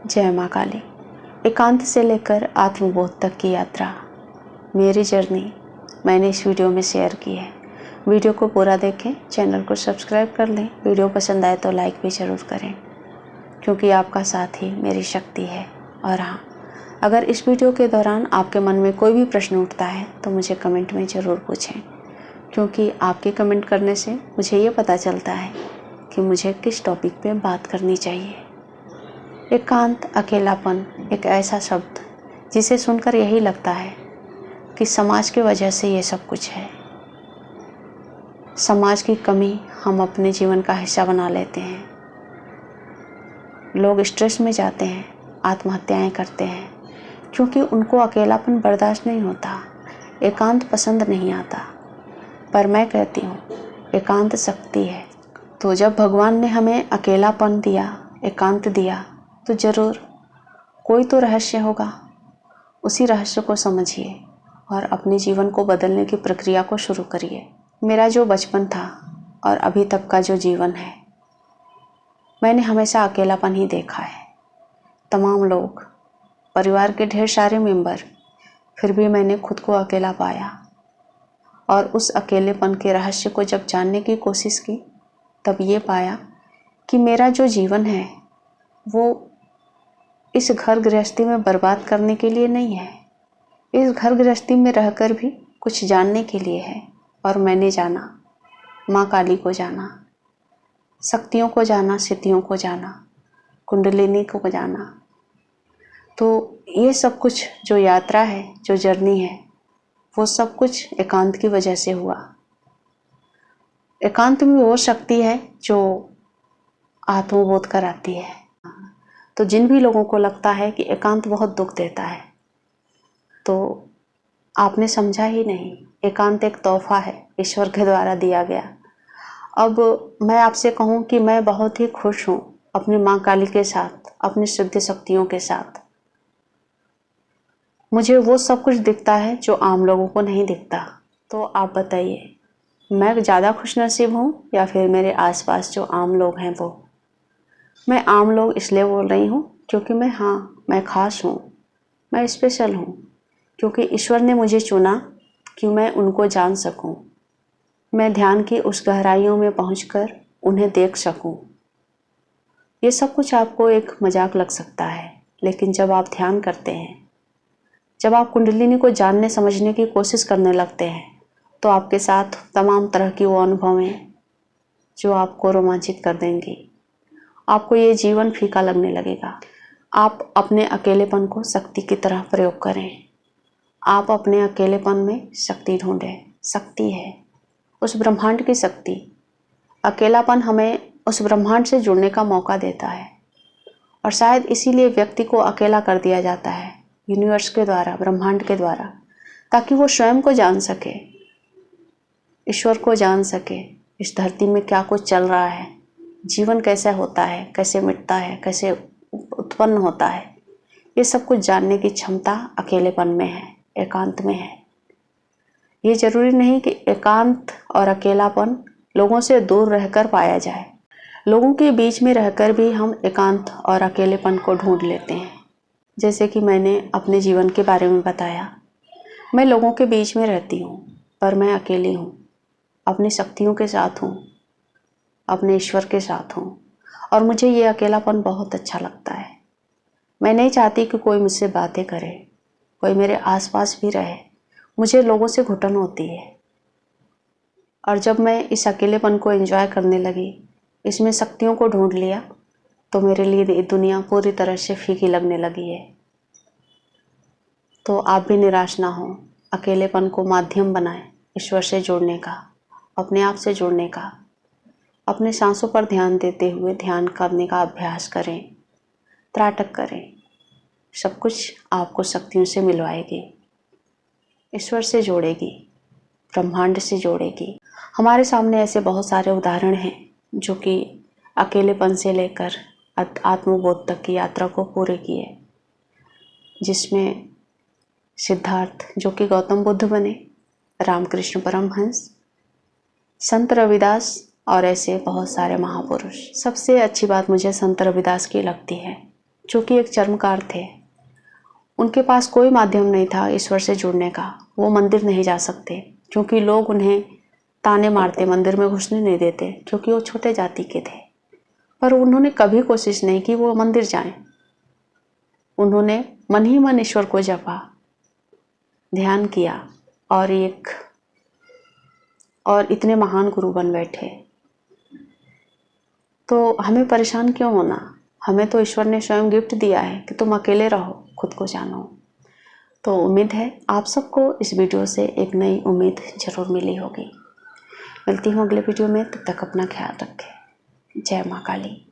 जय माँ काली। एकांत से लेकर आत्मबोध तक की यात्रा, मेरी जर्नी मैंने इस वीडियो में शेयर की है। वीडियो को पूरा देखें, चैनल को सब्सक्राइब कर लें। वीडियो पसंद आए तो लाइक भी ज़रूर करें, क्योंकि आपका साथ ही मेरी शक्ति है। और हाँ, अगर इस वीडियो के दौरान आपके मन में कोई भी प्रश्न उठता है तो मुझे कमेंट में ज़रूर पूछें, क्योंकि आपके कमेंट करने से मुझे ये पता चलता है कि मुझे किस टॉपिक पे बात करनी चाहिए। एकांत, अकेलापन एक ऐसा शब्द जिसे सुनकर यही लगता है कि समाज की वजह से ये सब कुछ है। समाज की कमी हम अपने जीवन का हिस्सा बना लेते हैं। लोग स्ट्रेस में जाते हैं, आत्महत्याएं करते हैं, क्योंकि उनको अकेलापन बर्दाश्त नहीं होता, एकांत पसंद नहीं आता। पर मैं कहती हूँ, एकांत शक्ति है। तो जब भगवान ने हमें अकेलापन दिया, एकांत दिया, तो ज़रूर कोई तो रहस्य होगा। उसी रहस्य को समझिए और अपने जीवन को बदलने की प्रक्रिया को शुरू करिए। मेरा जो बचपन था और अभी तक का जो जीवन है, मैंने हमेशा अकेलापन ही देखा है। तमाम लोग, परिवार के ढेर सारे मेंबर, फिर भी मैंने खुद को अकेला पाया। और उस अकेलेपन के रहस्य को जब जानने की कोशिश की, तब ये पाया कि मेरा जो जीवन है वो इस घर गृहस्थी में बर्बाद करने के लिए नहीं है। इस घर गृहस्थी में रहकर भी कुछ जानने के लिए है। और मैंने जाना, माँ काली को जाना, शक्तियों को जाना, सिद्धियों को जाना, कुंडलिनी को जाना। तो ये सब कुछ जो यात्रा है, जो जर्नी है, वो सब कुछ एकांत की वजह से हुआ। एकांत में वो शक्ति है जो आत्मबोध कराती है। तो जिन भी लोगों को लगता है कि एकांत बहुत दुख देता है, तो आपने समझा ही नहीं। एकांत एक तोहफा है, ईश्वर के द्वारा दिया गया। अब मैं आपसे कहूँ कि मैं बहुत ही खुश हूँ अपनी माँ काली के साथ, अपनी सिद्ध शक्तियों के साथ। मुझे वो सब कुछ दिखता है जो आम लोगों को नहीं दिखता। तो आप बताइए, मैं ज़्यादा खुशनसीब हूँ या फिर मेरे आसपास जो आम लोग हैं वो? मैं आम लोग इसलिए बोल रही हूँ क्योंकि मैं खास हूँ, मैं स्पेशल हूँ, क्योंकि ईश्वर ने मुझे चुना कि मैं उनको जान सकूँ, मैं ध्यान की उस गहराइयों में पहुँचकर उन्हें देख सकूँ। ये सब कुछ आपको एक मजाक लग सकता है, लेकिन जब आप ध्यान करते हैं, जब आप कुंडलिनी को जानने समझने की कोशिश करने लगते हैं, तो आपके साथ तमाम तरह की वो अनुभवें जो आपको रोमांचित कर देंगी। आपको ये जीवन फीका लगने लगेगा। आप अपने अकेलेपन को शक्ति की तरह प्रयोग करें। आप अपने अकेलेपन में शक्ति ढूंढें। शक्ति है उस ब्रह्मांड की शक्ति। अकेलापन हमें उस ब्रह्मांड से जुड़ने का मौका देता है, और शायद इसीलिए व्यक्ति को अकेला कर दिया जाता है यूनिवर्स के द्वारा, ब्रह्मांड के द्वारा, ताकि वो स्वयं को जान सके, ईश्वर को जान सके। इस धरती में क्या कुछ चल रहा है, जीवन कैसे होता है, कैसे मिटता है, कैसे उत्पन्न होता है, ये सब कुछ जानने की क्षमता अकेलेपन में है, एकांत में है। ये जरूरी नहीं कि एकांत और अकेलापन लोगों से दूर रहकर पाया जाए। लोगों के बीच में रहकर भी हम एकांत और अकेलेपन को ढूंढ लेते हैं। जैसे कि मैंने अपने जीवन के बारे में बताया, मैं लोगों के बीच में रहती हूँ, पर मैं अकेली हूँ, अपनी शक्तियों के साथ हूँ, अपने ईश्वर के साथ हूँ। और मुझे ये अकेलापन बहुत अच्छा लगता है। मैं नहीं चाहती कि कोई मुझसे बातें करे, कोई मेरे आसपास भी रहे। मुझे लोगों से घुटन होती है। और जब मैं इस अकेलेपन को एंजॉय करने लगी, इसमें शक्तियों को ढूंढ लिया, तो मेरे लिए ये दुनिया पूरी तरह से फीकी लगने लगी है। तो आप भी निराश ना हो, अकेलेपन को माध्यम बनाएं ईश्वर से जुड़ने का, अपने आप से जुड़ने का। अपने सांसों पर ध्यान देते हुए ध्यान करने का अभ्यास करें, त्राटक करें। सब कुछ आपको शक्तियों से मिलवाएगी, ईश्वर से जोड़ेगी, ब्रह्मांड से जोड़ेगी। हमारे सामने ऐसे बहुत सारे उदाहरण हैं जो कि अकेलेपन से लेकर आत्मबोध तक की यात्रा को पूरे किए, जिसमें सिद्धार्थ जो कि गौतम बुद्ध बने, रामकृष्ण परमहंस, संत रविदास और ऐसे बहुत सारे महापुरुष। सबसे अच्छी बात मुझे संत रविदास की लगती है, जो कि एक चर्मकार थे। उनके पास कोई माध्यम नहीं था ईश्वर से जुड़ने का। वो मंदिर नहीं जा सकते क्योंकि लोग उन्हें ताने मारते, मंदिर में घुसने नहीं देते क्योंकि वो छोटे जाति के थे। पर उन्होंने कभी कोशिश नहीं की वो मंदिर जाएं। उन्होंने मन ही मन ईश्वर को जपा, ध्यान किया और इतने महान गुरु बन बैठे। तो हमें परेशान क्यों होना? हमें तो ईश्वर ने स्वयं गिफ्ट दिया है कि तुम अकेले रहो, खुद को जानो। तो उम्मीद है आप सबको इस वीडियो से एक नई उम्मीद जरूर मिली होगी। मिलती हूँ अगले वीडियो में, तब तक अपना ख्याल रखें। जय माँ काली।